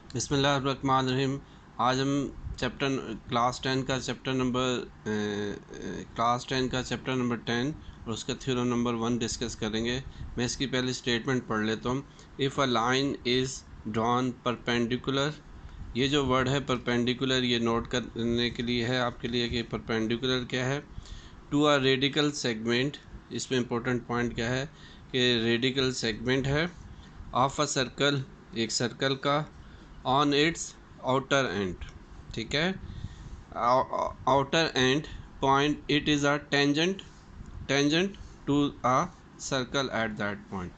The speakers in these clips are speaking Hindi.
बिस्मिल्लाहिर्रहमानिर्रहीम। आज हम क्लास 10 का चैप्टर नंबर 10 और उसका थ्योरम नंबर 1 डिस्कस करेंगे। मैं इसकी पहले स्टेटमेंट पढ़ लेता हूँ। If a line is drawn perpendicular, ये जो वर्ड है परपेंडिकुलर, ये नोट करने के लिए है आपके लिए कि परपेंडिकुलर क्या है। टू अ रेडिकल सेगमेंट, इसमें इंपॉर्टेंट पॉइंट क्या है कि रेडिकल सेगमेंट है ऑफ अ सर्कल, एक सर्कल का, ऑन इट्स आउटर एंड, ठीक है। Outer end point, it is a tangent to a circle at that point.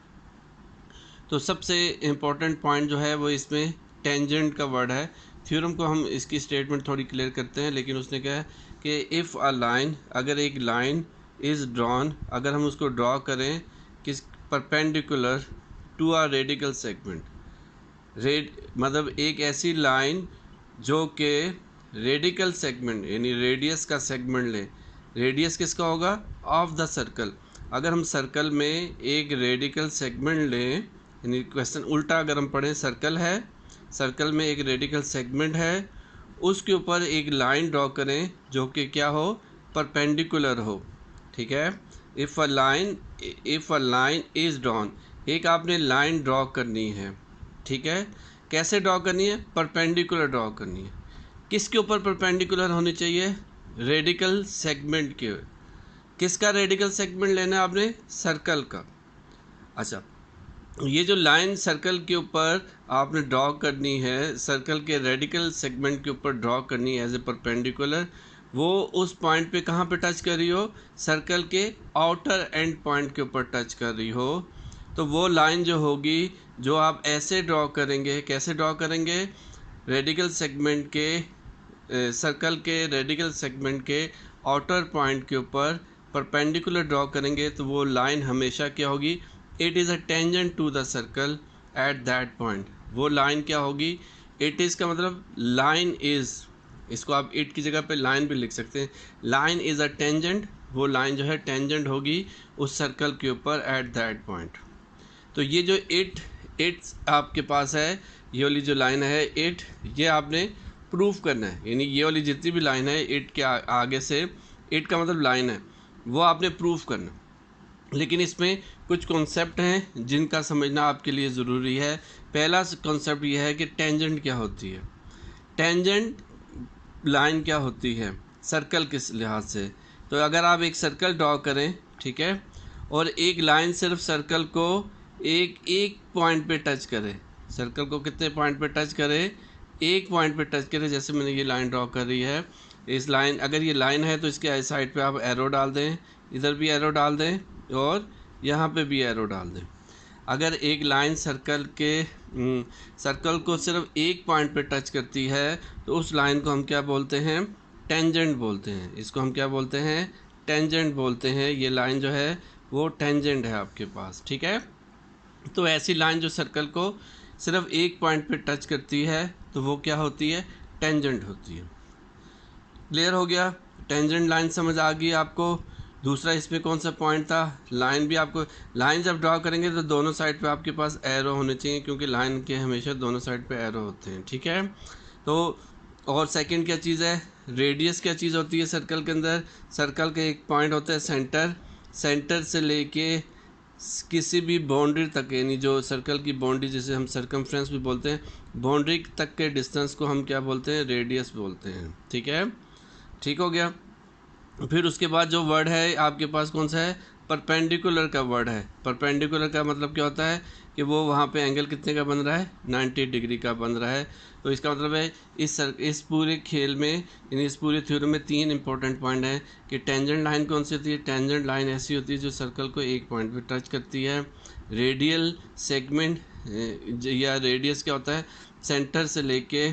तो सबसे इम्पोर्टेंट पॉइंट जो है वो इसमें टेंजेंट का वर्ड है। थ्योरम को हम इसकी स्टेटमेंट थोड़ी क्लियर करते हैं, लेकिन उसने कहा है कि इफ़ अ लाइन, अगर एक लाइन इज़ ड्रॉन, अगर हम उसको ड्रॉ करें किस perpendicular to a radical segment, मतलब एक ऐसी लाइन जो कि रेडिकल सेगमेंट यानी रेडियस का सेगमेंट ले। रेडियस किसका होगा? Of the circle. अगर हम सर्कल में एक रेडिकल सेगमेंट लें, यानी क्वेश्चन उल्टा अगर हम पढ़ें, सर्कल है, सर्कल में एक रेडिकल सेगमेंट है, उसके ऊपर एक लाइन ड्रॉ करें जो कि क्या हो? परपेंडिकुलर हो, ठीक है। If a line is drawn, एक आपने लाइन ड्रॉ करनी है, ठीक है। कैसे ड्रॉ करनी है? परपेंडिकुलर ड्रॉ करनी है। किसके ऊपर परपेंडिकुलर होनी चाहिए? रेडिकल सेगमेंट के। किसका रेडिकल सेगमेंट लेना है आपने? सर्कल का। अच्छा, ये जो लाइन सर्कल के ऊपर आपने ड्रॉ करनी है, सर्कल के रेडिकल सेगमेंट के ऊपर ड्रॉ करनी है एज ए परपेंडिकुलर, वो उस पॉइंट पे कहाँ पे टच कर रही हो? सर्कल के आउटर एंड पॉइंट के ऊपर टच कर रही हो। तो वो लाइन जो होगी, जो आप ऐसे ड्रॉ करेंगे, कैसे ड्रॉ करेंगे? रेडिकल सेगमेंट के, सर्कल के रेडिकल सेगमेंट के आउटर पॉइंट के ऊपर परपेंडिकुलर ड्रॉ करेंगे, तो वो लाइन हमेशा क्या होगी? It is a tangent to the circle at that point. वो लाइन क्या होगी? इट इज़ का मतलब लाइन इज़, इसको आप इट की जगह पे लाइन भी लिख सकते हैं। लाइन इज़ अ टेंजेंट, वो लाइन जो है टेंजेंट होगी उस सर्कल के ऊपर एट दैट पॉइंट। तो ये जो इट्स आपके पास है, ये वाली जो लाइन है इट, ये आपने प्रूफ करना है, यानी ये वाली जितनी भी लाइन है इट के आगे से, इट का मतलब लाइन है, वो आपने प्रूफ करना। लेकिन इसमें कुछ कॉन्सेप्ट हैं जिनका समझना आपके लिए ज़रूरी है। पहला कॉन्सेप्ट ये है कि टेंजेंट क्या होती है। टेंजेंट लाइन क्या होती है सर्कल के लिहाज से। तो अगर आप एक सर्कल ड्रॉ करें, ठीक है, और एक लाइन सिर्फ सर्कल को एक एक पॉइंट पे टच करे, सर्कल को कितने पॉइंट पे टच करे? एक पॉइंट पे टच करे। जैसे मैंने ये लाइन ड्रॉ कर रही है, इस लाइन, अगर ये लाइन है तो इसके साइड पे आप एरो डाल दें, इधर भी एरो डाल दें और यहाँ पे भी एरो डाल दें। अगर एक लाइन सर्कल को सिर्फ एक पॉइंट पे टच करती है तो उस लाइन को हम क्या बोलते हैं? टेंजेंट बोलते हैं। इसको हम क्या बोलते हैं? टेंजेंट बोलते हैं। ये लाइन जो है वो टेंजेंट है आपके पास, ठीक है। तो ऐसी लाइन जो सर्कल को सिर्फ एक पॉइंट पे टच करती है तो वो क्या होती है? टेंजेंट होती है। क्लियर हो गया? टेंजेंट लाइन समझ आ गई आपको? दूसरा इसमें कौन सा पॉइंट था? लाइन भी आपको, लाइन जब ड्रॉ करेंगे तो दोनों साइड पे आपके पास एरो होने चाहिए, क्योंकि लाइन के हमेशा दोनों साइड पे एरो होते हैं, ठीक है। तो और सेकंड क्या चीज़ है? रेडियस क्या चीज़ होती है सर्कल के अंदर? सर्कल का एक पॉइंट होता है सेंटर, सेंटर से लेके किसी भी बाउंड्री तक, यानी जो सर्कल की बाउंड्री जिसे हम सर्कमफ्रेंस भी बोलते हैं, बाउंड्री तक के डिस्टेंस को हम क्या बोलते हैं? रेडियस बोलते हैं, ठीक है। ठीक हो गया। फिर उसके बाद जो वर्ड है आपके पास कौन सा है? परपेंडिकुलर का वर्ड है। परपेंडिकुलर का मतलब क्या होता है कि वो वहाँ पे एंगल कितने का बन रहा है? 90 डिग्री का बन रहा है। तो इसका मतलब है इस पूरे खेल में, यानी इस पूरे थ्योरम में 3 इंपॉर्टेंट पॉइंट हैं कि टेंजेंट लाइन कौन सी होती है? टेंजेंट लाइन ऐसी होती है जो सर्कल को एक पॉइंट पे टच करती है। रेडियल सेगमेंट या रेडियस क्या होता है? सेंटर से लेके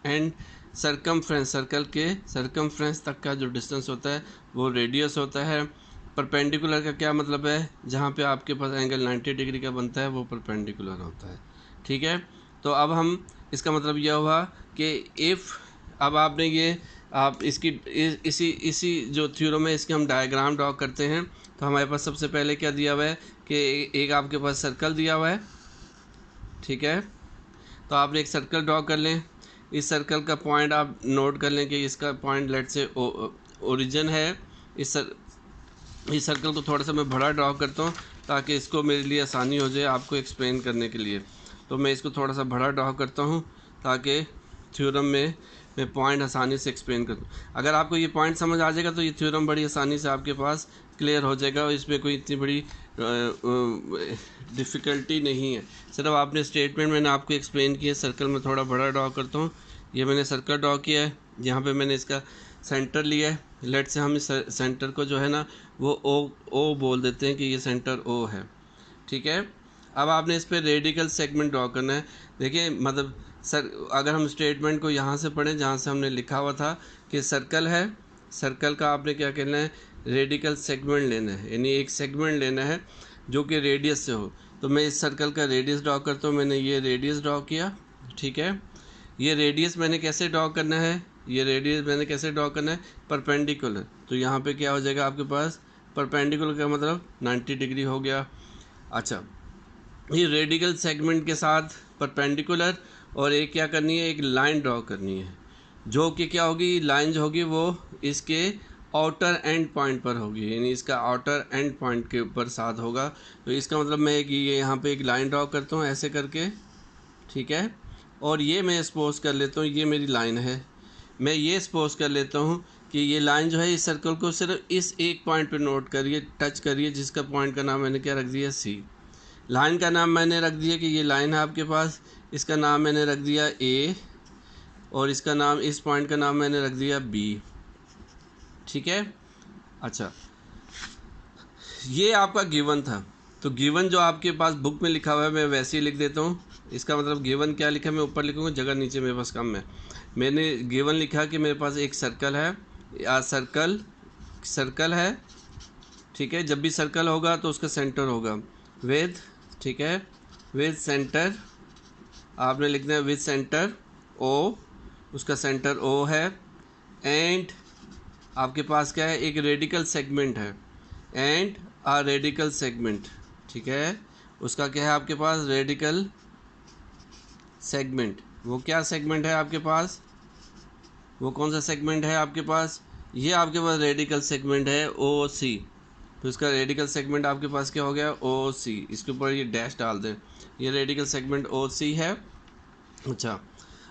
एंड सरकमफ्रेंस, सर्कल के सरकमफ्रेंस तक का जो डिस्टेंस होता है वो रेडियस होता है। परपेंडिकुलर का क्या मतलब है? जहाँ पे आपके पास एंगल 90 डिग्री का बनता है वो परपेंडिकुलर होता है, ठीक है। तो अब हम, इसका मतलब यह हुआ कि इफ़, अब आपने ये, आप इसकी इसी इसी जो थ्योरम है इसके हम डायग्राम ड्रॉ करते हैं। तो हमारे पास सबसे पहले क्या दिया हुआ है कि एक आपके पास सर्कल दिया हुआ है, ठीक है। तो आपने एक सर्कल ड्रॉ कर लें। इस सर्कल का पॉइंट आप नोट कर लें कि इसका पॉइंट लेट से ओरिजिन है। इस सर्कल को थोड़ा सा मैं बड़ा ड्रॉ करता हूँ ताकि इसको मेरे लिए आसानी हो जाए आपको एक्सप्लेन करने के लिए। तो मैं इसको थोड़ा सा बड़ा ड्रॉ करता हूँ ताकि थ्योरम में मैं पॉइंट आसानी से एक्सप्लेन कर दूँ। अगर आपको ये पॉइंट समझ आ जाएगा तो ये थ्योरम बड़ी आसानी से आपके पास क्लियर हो जाएगा और इसमें कोई इतनी बड़ी डिफ़िकल्टी नहीं है। सिर्फ आपने स्टेटमेंट मैंने आपको एक्सप्लेन किया। सर्कल में थोड़ा बड़ा ड्रॉ करता हूँ। ये मैंने सर्कल ड्रॉ किया है, यहाँ पे मैंने इसका सेंटर लिया है। लेट से हम इस सेंटर को जो है ना वो ओ बोल देते हैं कि ये सेंटर ओ है, ठीक है। अब आपने इस पर रेडिकल सेगमेंट ड्रॉ करना है। देखिए मतलब सर अगर हम स्टेटमेंट को यहाँ से पढ़ें जहाँ से हमने लिखा हुआ था कि सर्कल है, सर्कल का आपने क्या करना है, रेडिकल सेगमेंट लेना है, यानी एक सेगमेंट लेना है जो कि रेडियस से हो। तो मैं इस सर्कल का रेडियस ड्रॉ करता हूँ। मैंने ये रेडियस ड्रॉ किया, ठीक है। ये रेडियस मैंने कैसे ड्रॉ करना है, ये रेडियस मैंने कैसे ड्रॉ करना है, परपेंडिकुलर। तो यहाँ पे क्या हो जाएगा आपके पास, परपेंडिकुलर का मतलब 90 डिग्री हो गया। अच्छा, ये रेडिकल सेगमेंट के साथ परपेंडिकुलर और एक क्या करनी है, एक लाइन ड्रॉ करनी है जो कि क्या होगी, लाइन जो होगी वो इसके आउटर एंड पॉइंट पर होगी, यानी इसका आउटर एंड पॉइंट के ऊपर साथ होगा। तो इसका मतलब मैं एक ये यहाँ पे एक लाइन ड्रॉ करता हूँ ऐसे करके, ठीक है। और ये मैं सपोज कर लेता हूँ ये मेरी लाइन है। मैं ये सपोज कर लेता हूँ कि ये लाइन जो है इस सर्कल को सिर्फ इस एक पॉइंट पे नोट करिए, टच करिए, जिसका पॉइंट का नाम मैंने क्या रख दिया, सी। लाइन का नाम मैंने रख दिया कि ये लाइन है आपके पास, इसका नाम मैंने रख दिया ए, और इसका नाम, इस पॉइंट का नाम मैंने रख दिया बी, ठीक है। अच्छा, ये आपका गिवन था। तो गिवन जो आपके पास बुक में लिखा हुआ है मैं वैसे ही लिख देता हूँ। इसका मतलब गिवन क्या लिखा है मैं ऊपर लिखूँगा, जगह नीचे मेरे पास कम है। मैंने गिवन लिखा कि मेरे पास एक सर्कल है, या सर्कल है, ठीक है। जब भी सर्कल होगा तो उसका सेंटर होगा विद, ठीक है, विद सेंटर, आपने लिखना है विद सेंटर ओ, उसका सेंटर ओ है। एंड आपके पास क्या है, एक रेडिकल सेगमेंट है, एंड आ रेडिकल सेगमेंट, ठीक है। उसका क्या है आपके पास, रेडिकल सेगमेंट। वो क्या सेगमेंट है आपके पास, वो कौन सा सेगमेंट है आपके पास, ये आपके पास रेडिकल सेगमेंट है ओ सी। तो इसका रेडिकल सेगमेंट आपके पास क्या हो गया, ओ सी। इसके ऊपर ये डैश डाल दें, ये रेडिकल सेगमेंट ओ सी है। अच्छा,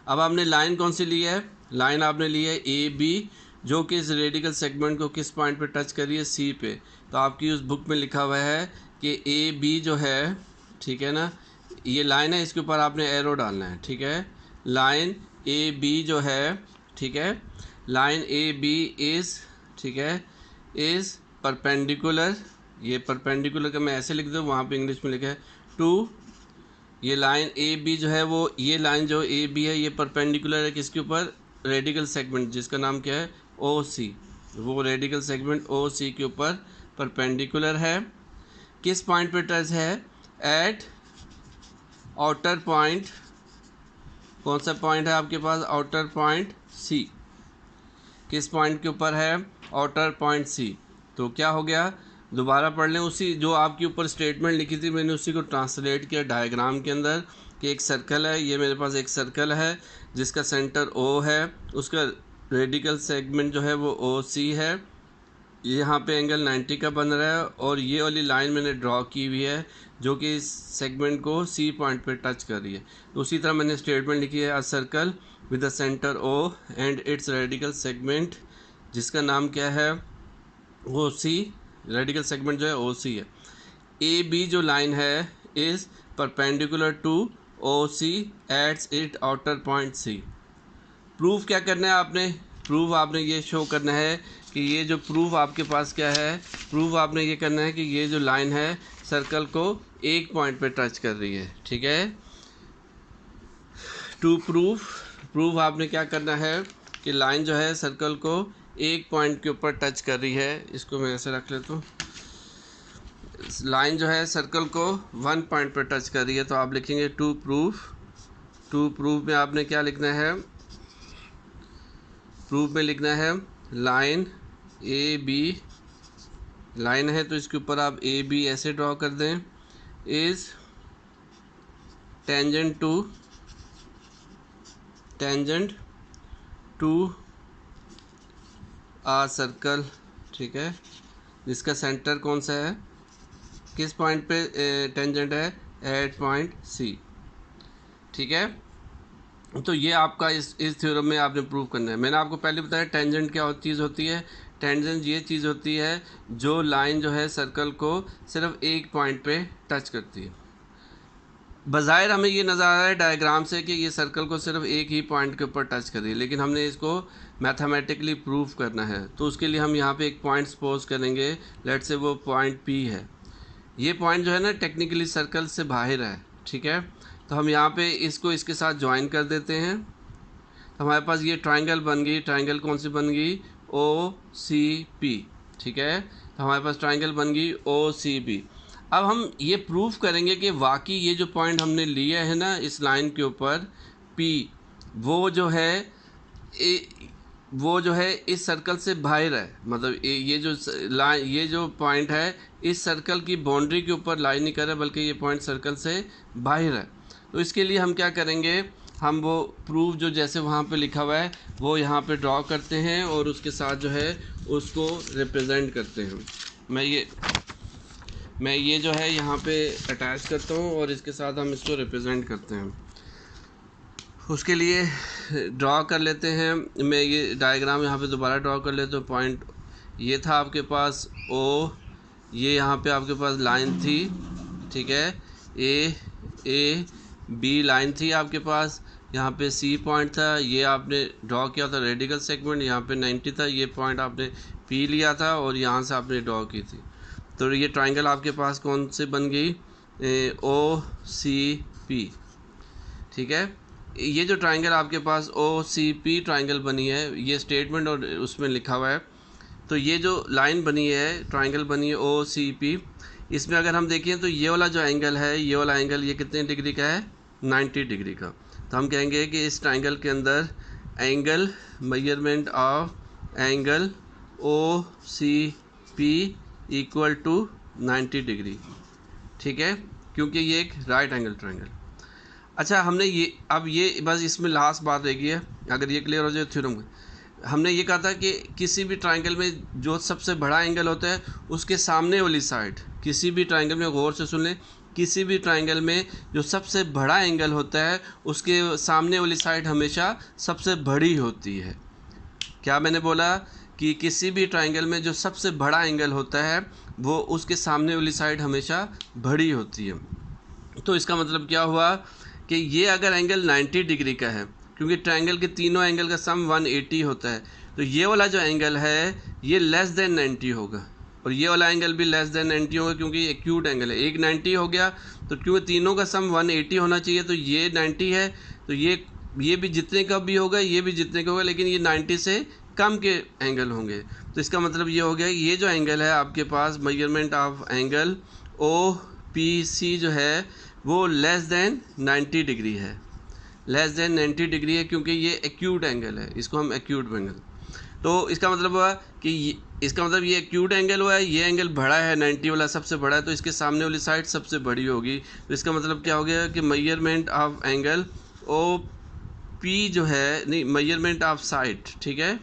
अब आपने लाइन कौन सी ली है, लाइन आपने ली है ए बी, जो कि इस रेडिकल सेगमेंट को किस पॉइंट पे टच करी है, सी पे। तो आपकी उस बुक में लिखा हुआ है कि ए बी जो है, ठीक है ना, ये लाइन है, इसके ऊपर आपने एरो डालना है, ठीक है। लाइन ए बी जो है, ठीक है, लाइन ए बी इज़, ठीक है, इज़ परपेंडिकुलर। ये परपेंडिकुलर का मैं ऐसे लिख दूँ, वहाँ पे इंग्लिश में लिखा है टू, ये लाइन ए बी जो है वो, ये लाइन जो ए बी है ये परपेंडिकुलर है किसके ऊपर, रेडिकल सेगमेंट जिसका नाम क्या है ओ सी। वो रेडिकल सेगमेंट ओ सी के ऊपर परपेंडिकुलर है। किस पॉइंट पे टच है, एट आउटर पॉइंट। कौन सा पॉइंट है आपके पास, आउटर पॉइंट सी। किस पॉइंट के ऊपर है, आउटर पॉइंट सी। तो क्या हो गया, दोबारा पढ़ लें, उसी जो आपके ऊपर स्टेटमेंट लिखी थी मैंने उसी को ट्रांसलेट किया डायग्राम के अंदर कि एक सर्कल है, ये मेरे पास एक सर्कल है जिसका सेंटर ओ है, उसका रेडिकल सेगमेंट जो है वो ओ सी है, यहाँ पे एंगल 90 का बन रहा है, और ये वाली लाइन मैंने ड्रॉ की हुई है जो कि इस सेगमेंट को सी पॉइंट पे टच कर रही है। तो उसी तरह मैंने स्टेटमेंट लिखी है, a circle with the centre O and its radical segment, जिसका नाम क्या है, ओ सी। रेडिकल सेगमेंट जो है ओ सी है। ए बी जो लाइन है is perpendicular to O C its it outer point C. Proof क्या करना है आपने, प्रूफ आपने ये शो करना है कि ये जो प्रूफ आपके पास क्या है, प्रूफ आपने ये करना है कि ये जो लाइन है सर्कल को एक पॉइंट पे टच कर रही है, ठीक है। टू प्रूफ आपने क्या करना है कि लाइन जो है सर्कल को एक पॉइंट के ऊपर टच कर रही है। इसको मैं ऐसे रख लेता हूँ, लाइन जो है सर्कल को वन पॉइंट पर टच कर रही है। तो आप लिखेंगे टू प्रूफ में आपने क्या लिखना है, प्रूफ में लिखना है लाइन ए बी, लाइन है तो इसके ऊपर आप ए बी ऐसे ड्रॉ कर दें, is tangent to tangent to a circle, ठीक है, जिसका सेंटर कौन सा है, किस पॉइंट पे टेंजेंट है, एट पॉइंट सी, ठीक है। तो ये आपका इस थ्योरम में आपने प्रूव करना है। मैंने आपको पहले बताया टेंजेंट क्या चीज़ होती है। टेंजेंट ये चीज़ होती है जो लाइन जो है सर्कल को सिर्फ एक पॉइंट पे टच करती है। बज़ाहिर हमें ये नज़र आ रहा है डायग्राम से कि ये सर्कल को सिर्फ एक ही पॉइंट के ऊपर टच कर रही है, लेकिन हमने इसको मैथमेटिकली प्रूव करना है। तो उसके लिए हम यहाँ पे एक पॉइंट सपोज करेंगे, लेट्स से वो पॉइंट पी है। ये पॉइंट जो है ना टेक्निकली सर्कल से बाहर है, ठीक है। तो हम यहाँ पे इसको इसके साथ ज्वाइन कर देते हैं, तो हमारे पास ये ट्राइंगल बन गई। ट्राइंगल कौन सी बन गई, ओ सी पी, ठीक है। तो हमारे पास ट्राइंगल बन गई ओ सी पी। अब हम ये प्रूफ करेंगे कि वाकई ये जो पॉइंट हमने लिया है ना इस लाइन के ऊपर पी, वो जो है इस सर्कल से बाहर है। मतलब ये जो लाइन, ये जो पॉइंट है इस सर्कल की बाउंड्री के ऊपर लाई नहीं कर रहा, बल्कि ये पॉइंट सर्कल से बाहर है। तो इसके लिए हम क्या करेंगे, हम वो प्रूफ जो जैसे वहाँ पे लिखा हुआ है वो यहाँ पे ड्रॉ करते हैं और उसके साथ जो है उसको रिप्रेजेंट करते हैं। मैं ये जो है यहाँ पे अटैच करता हूँ और इसके साथ हम इसको रिप्रेजेंट करते हैं। उसके लिए ड्रॉ कर लेते हैं। मैं ये डायग्राम यहाँ पे दोबारा ड्रॉ कर लेता हूँ। पॉइंट ये था आपके पास ओ, ये यहाँ पे आपके पास लाइन थी, ठीक है, ए बी लाइन थी आपके पास, यहाँ पे सी पॉइंट था, ये आपने ड्रॉ किया था रेडिकल सेगमेंट, यहाँ पे 90 था, ये पॉइंट आपने पी लिया था और यहाँ से आपने ड्रॉ की थी। तो ये ट्राइंगल आपके पास कौन से बन गई, ओ सी पी, ठीक है। ये जो ट्राइंगल आपके पास ओ सी पी ट्राइंगल बनी है, ये स्टेटमेंट और उसमें लिखा हुआ है। तो ये जो लाइन बनी है, ट्राइंगल बनी है ओ सी पी, इसमें अगर हम देखें तो ये वाला जो एंगल है, ये वाला एंगल ये कितने डिग्री का है, 90 डिग्री का। तो हम कहेंगे कि इस ट्राइंगल के अंदर angle, measurement of angle O C P equal to 90 degree, ठीक है, क्योंकि ये एक राइट एंगल ट्राइंगल। अच्छा, हमने ये अब ये बस इसमें लास्ट बात रहेगी है, अगर ये क्लियर हो जाए थ्योरम। हमने ये कहा था कि किसी भी ट्राइंगल में जो सबसे बड़ा एंगल होता है उसके सामने वाली साइड, किसी भी ट्राइंगल में, गौर से सुन लें, किसी भी ट्राइंगल में जो सबसे बड़ा एंगल होता है उसके सामने वाली साइड हमेशा सबसे बड़ी होती है। क्या मैंने बोला कि किसी भी ट्राइंगल में जो सबसे बड़ा एंगल होता है वो उसके सामने वाली साइड हमेशा बड़ी होती है। तो इसका मतलब क्या हुआ कि ये अगर एंगल 90 डिग्री का है, क्योंकि ट्रायंगल के तीनों एंगल का सम 180 होता है, तो ये वाला जो एंगल है ये लेस देन 90 होगा और ये वाला एंगल भी लेस देन 90 होगा, क्योंकि ये एक्यूट एंगल है। एक 90 हो गया तो क्योंकि तीनों का सम 180 होना चाहिए, तो ये 90 है, तो ये भी जितने का भी होगा, ये भी जितने का होगा, लेकिन ये 90 से कम के एंगल होंगे। तो इसका मतलब ये हो गया, ये जो एंगल है आपके पास, measurement of angle O P C जो है वो लेस देन 90 डिग्री है, लेस देन 90 डिग्री है, क्योंकि ये एक्यूट एंगल है, इसको हम एक्यूट एंगल। तो इसका मतलब हुआ कि इसका मतलब ये एक्यूट एंगल हुआ है, ये एंगल बड़ा है, 90 वाला सबसे बड़ा है, तो इसके सामने वाली साइड सबसे बड़ी होगी। तो इसका मतलब क्या हो गया कि measurement of angle O P जो है, नहीं, मेजरमेंट ऑफ साइड, ठीक है,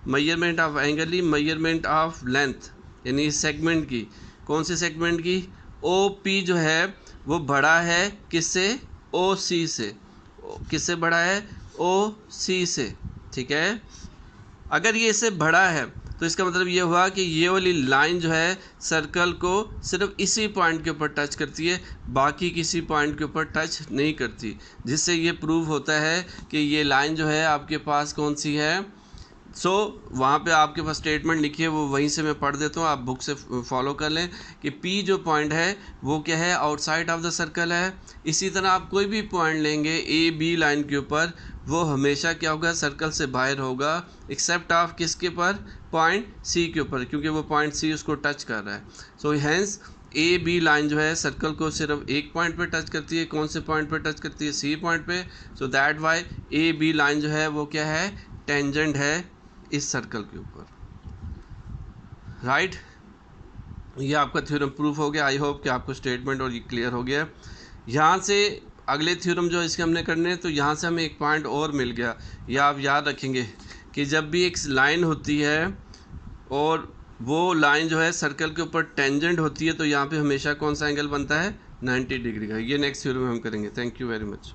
मेजरमेंट ऑफ एंगल ही मेजरमेंट ऑफ लेंथ, यानी सेगमेंट की, कौन सी सेगमेंट की, ओ पी जो है वो बड़ा है किससे, ओ सी से, किससे बड़ा है, ओ सी से, ठीक है। अगर ये इससे बड़ा है तो इसका मतलब ये हुआ कि ये वाली लाइन जो है सर्कल को सिर्फ इसी पॉइंट के ऊपर टच करती है, बाकी किसी पॉइंट के ऊपर टच नहीं करती, जिससे ये प्रूव होता है कि ये लाइन जो है आपके पास कौन सी है। वहाँ पे आपके पास स्टेटमेंट लिखी है, वो वहीं से मैं पढ़ देता हूँ, आप बुक से फॉलो कर लें कि P जो पॉइंट है वो क्या है, आउटसाइड ऑफ द सर्कल है। इसी तरह आप कोई भी पॉइंट लेंगे ए बी लाइन के ऊपर, वो हमेशा क्या होगा, सर्कल से बाहर होगा, एक्सेप्ट ऑफ किसके पर, पॉइंट सी के ऊपर, क्योंकि वो पॉइंट सी उसको टच कर रहा है। So hence A B line जो है सर्कल को सिर्फ एक पॉइंट पे टच करती है, कौन से पॉइंट पे टच करती है, सी पॉइंट पे। So that why A B line जो है वो क्या है, टेंजेंट है इस सर्कल के ऊपर, राइट। ये आपका थ्योरम प्रूफ हो गया। आई होप कि आपको स्टेटमेंट और ये क्लियर हो गया। यहाँ से अगले थ्योरम जो इसके हमने करने हैं, तो यहाँ से हमें एक पॉइंट और मिल गया। या आप याद रखेंगे कि जब भी एक लाइन होती है और वो लाइन जो है सर्कल के ऊपर टेंजेंट होती है, तो यहाँ पे हमेशा कौन सा एंगल बनता है, 90 डिग्री का। ये नेक्स्ट थ्योरम में हम करेंगे। Thank you very much.